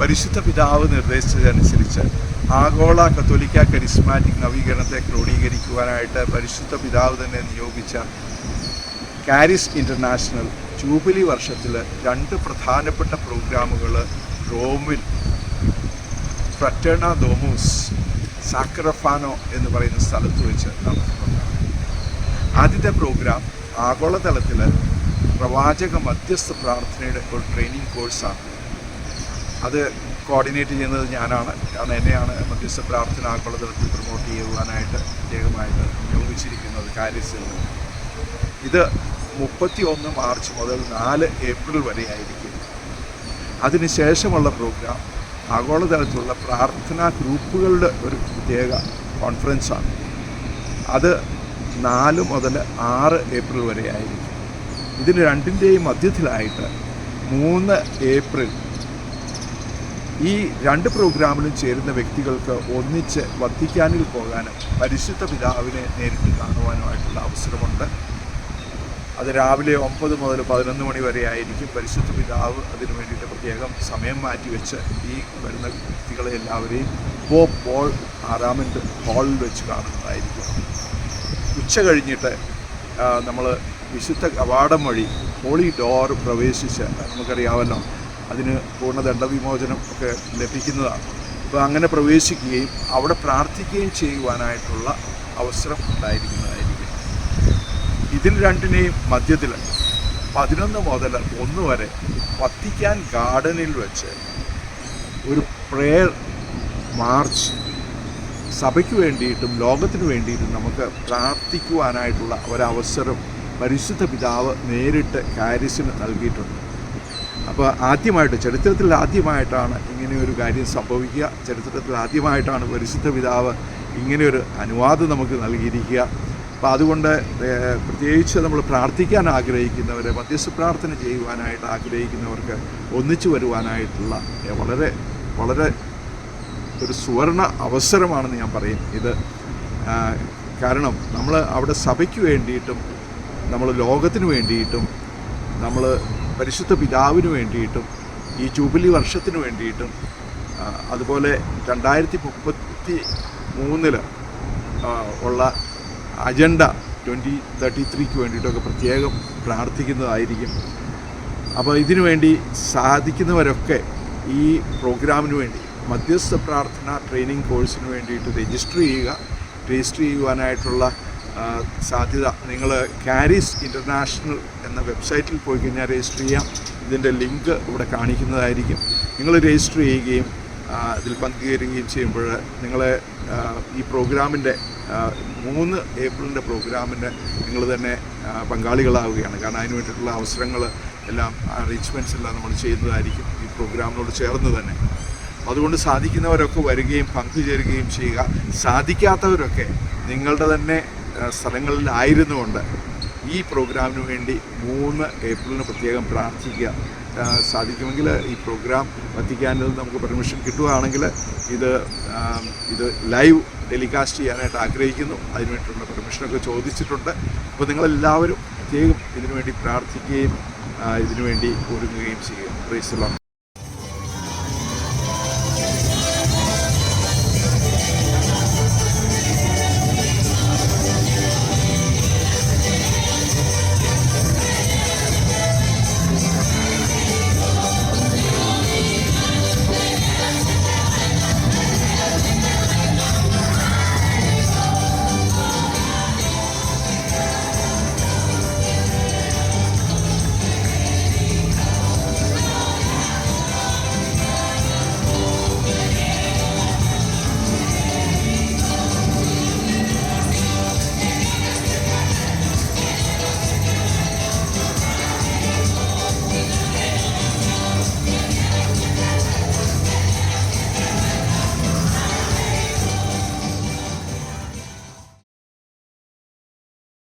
പരിശുദ്ധ പിതാവ് നിർദ്ദേശിച്ചതനുസരിച്ച് ആഗോള കത്തോലിക്ക കരിസ്മാറ്റിക് നവീകരണത്തെ ക്രോഡീകരിക്കുവാനായിട്ട് പരിശുദ്ധ പിതാവ് തന്നെ നിയോഗിച്ച കാരിസ് ഇൻ്റർനാഷണൽ ജൂബിലി വർഷത്തിൽ 2 പ്രധാനപ്പെട്ട പ്രോഗ്രാമുകൾ റോമിൽ ഫ്രറ്റേണ ഡോമൂസ് സാക്രഫാനോ എന്ന് പറയുന്ന സ്ഥലത്ത് വെച്ച് നടത്തുന്നുണ്ട്. ആദ്യത്തെ പ്രോഗ്രാം ആഗോളതലത്തിൽ പ്രവാചക മധ്യസ്ഥ പ്രാർത്ഥനയുടെ ഒരു ട്രെയിനിങ് കോഴ്സാണ്. അത് കോർഡിനേറ്റ് ചെയ്യുന്നത് ഞാനാണ്. കാരണം എന്നെയാണ് മധ്യസ്ഥ പ്രാർത്ഥന ആഗോളതലത്തിൽ പ്രൊമോട്ട് ചെയ്യുവാനായിട്ട് പ്രത്യേകമായിട്ട് നിയോഗിച്ചിരിക്കുന്നത് കാരിസിൽ. ഇത് 31 മാർച്ച് മുതൽ 4 ഏപ്രിൽ വരെ ആയിരിക്കും. അതിനുശേഷമുള്ള പ്രോഗ്രാം ആഗോളതലത്തിലുള്ള പ്രാർത്ഥനാ ഗ്രൂപ്പുകളുടെ ഒരു പ്രത്യേക കോൺഫറൻസാണ്. അത് 4 മുതൽ 6 ഏപ്രിൽ വരെ ആയിരിക്കും. ഇതിന് രണ്ടിൻ്റെയും മധ്യത്തിലായിട്ട് 3 ഏപ്രിൽ ഈ 2 പ്രോഗ്രാമിലും ചേരുന്ന വ്യക്തികൾക്ക് ഒന്നിച്ച് വത്തിക്കാനിൽ പോകാനും പരിശുദ്ധ പിതാവിനെ നേരിട്ട് കാണുവാനുമായിട്ടുള്ള അവസരമുണ്ട്. അത് രാവിലെ 9 മുതൽ 11 മണി വരെ ആയിരിക്കും. പരിശുദ്ധ പിതാവ് അതിനു വേണ്ടിയിട്ട് പ്രത്യേകം സമയം മാറ്റിവെച്ച് ഈ വരുന്ന വ്യക്തികളെ എല്ലാവരെയും പോപ്പ് പോൾ 6 ഹാളിൽ വെച്ച് കാണുന്നതായിരിക്കും. ഉച്ച കഴിഞ്ഞിട്ട് നമ്മൾ വിശുദ്ധ കവാടം വഴി ഹോളി ഡോർ പ്രവേശിച്ച്, നമുക്കറിയാമല്ലോ അതിന് പൂർണ്ണ ദണ്ഡവിമോചനം ഒക്കെ ലഭിക്കുന്നതാണ്. അപ്പോൾ അങ്ങനെ പ്രവേശിക്കുകയും അവിടെ പ്രാർത്ഥിക്കുകയും ചെയ്യുവാനായിട്ടുള്ള അവസരം ഉണ്ടായിരിക്കുന്നതായിരിക്കും. ഇതിൽ രണ്ടിനെയും മധ്യത്തിൽ 11 മുതൽ 1 വരെ വത്തിക്കാൻ ഗാർഡനിൽ വെച്ച് ഒരു പ്രെയർ മാർച്ച് സഭയ്ക്ക് വേണ്ടിയിട്ടും ലോകത്തിന് വേണ്ടിയിട്ടും നമുക്ക് പ്രാർത്ഥിക്കുവാനായിട്ടുള്ള ഒരവസരം പരിശുദ്ധ പിതാവ് നേരിട്ട് കാരിസിന് നൽകിയിട്ടുണ്ട്. അപ്പോൾ ചരിത്രത്തിൽ ആദ്യമായിട്ടാണ് ഇങ്ങനെയൊരു കാര്യം സംഭവിക്കുക. ചരിത്രത്തിൽ ആദ്യമായിട്ടാണ് പരിശുദ്ധ പിതാവ് ഇങ്ങനെയൊരു അനുവാദം നമുക്ക് നൽകിയിരിക്കുക. അപ്പോൾ അതുകൊണ്ട് പ്രത്യേകിച്ച് നമ്മൾ പ്രാർത്ഥിക്കാൻ ആഗ്രഹിക്കുന്നവരെ, മധ്യസ്ഥ പ്രാർത്ഥന ചെയ്യുവാനായിട്ട് ആഗ്രഹിക്കുന്നവർക്ക് ഒന്നിച്ചു വരുവാനായിട്ടുള്ള വളരെ വളരെ ഒരു സുവർണ അവസരമാണെന്ന് ഞാൻ പറയും ഇത്. കാരണം നമ്മൾ അവിടെ സഭയ്ക്ക് വേണ്ടിയിട്ടും നമ്മൾ ലോകത്തിന് വേണ്ടിയിട്ടും നമ്മൾ പരിശുദ്ധ പിതാവിന് വേണ്ടിയിട്ടും ഈ ജൂബിലി വർഷത്തിന് വേണ്ടിയിട്ടും അതുപോലെ 2033 ഉള്ള അജണ്ട 2033 വേണ്ടിയിട്ടൊക്കെ പ്രത്യേകം പ്രാർത്ഥിക്കുന്നതായിരിക്കും. അപ്പോൾ ഇതിനു വേണ്ടി സാധിക്കുന്നവരൊക്കെ ഈ പ്രോഗ്രാമിന് വേണ്ടി മധ്യസ്ഥ പ്രാർത്ഥന ട്രെയിനിങ് കോഴ്സിന് വേണ്ടിയിട്ട് രജിസ്റ്റർ ചെയ്യുവാനായിട്ടുള്ള സാധ്യത നിങ്ങൾ കാരിസ് ഇൻ്റർനാഷണൽ എന്ന വെബ്സൈറ്റിൽ പോയി കഴിഞ്ഞാൽ രജിസ്റ്റർ ചെയ്യാം. ഇതിൻ്റെ ലിങ്ക് ഇവിടെ കാണിക്കുന്നതായിരിക്കും. നിങ്ങൾ രജിസ്റ്റർ ചെയ്യുകയും ഇതിൽ പങ്കുചേരുകയും ചെയ്യുമ്പോൾ നിങ്ങളെ ഈ പ്രോഗ്രാമിൻ്റെ 3 ഏപ്രിലിൻ്റെ പ്രോഗ്രാമിൻ്റെ നിങ്ങൾ തന്നെ പങ്കാളികളാവുകയാണ്. കാരണം അതിന് വേണ്ടിയിട്ടുള്ള അവസരങ്ങൾ എല്ലാം അറേഞ്ച്മെൻറ്റ്സ് എല്ലാം നമ്മൾ ചെയ്യുന്നതായിരിക്കും ഈ പ്രോഗ്രാമിനോട് ചേർന്ന് തന്നെ. അതുകൊണ്ട് സാധിക്കുന്നവരൊക്കെ വരികയും പങ്കുചേരുകയും ചെയ്യുക. സാധിക്കാത്തവരൊക്കെ നിങ്ങളുടെ തന്നെ സ്ഥലങ്ങളിലായിരുന്നുകൊണ്ട് ഈ പ്രോഗ്രാമിന് വേണ്ടി 3 ഏപ്രിലിന് പ്രത്യേകം പ്രാർത്ഥിക്കുക. സാധിക്കുമെങ്കിൽ ഈ പ്രോഗ്രാം വത്തിക്കാനിൽ നമുക്ക് പെർമിഷൻ കിട്ടുകയാണെങ്കിൽ ഇത് ലൈവ് ടെലികാസ്റ്റ് ചെയ്യാനായിട്ട് ആഗ്രഹിക്കുന്നു. അതിനുവേണ്ടിയിട്ടുള്ള പെർമിഷനൊക്കെ ചോദിച്ചിട്ടുണ്ട്. അപ്പോൾ നിങ്ങളെല്ലാവരും പ്രത്യേകം ഇതിനുവേണ്ടി പ്രാർത്ഥിക്കുകയും ഇതിനുവേണ്ടി ഒരുങ്ങുകയും ചെയ്യുക. Praise the Lord.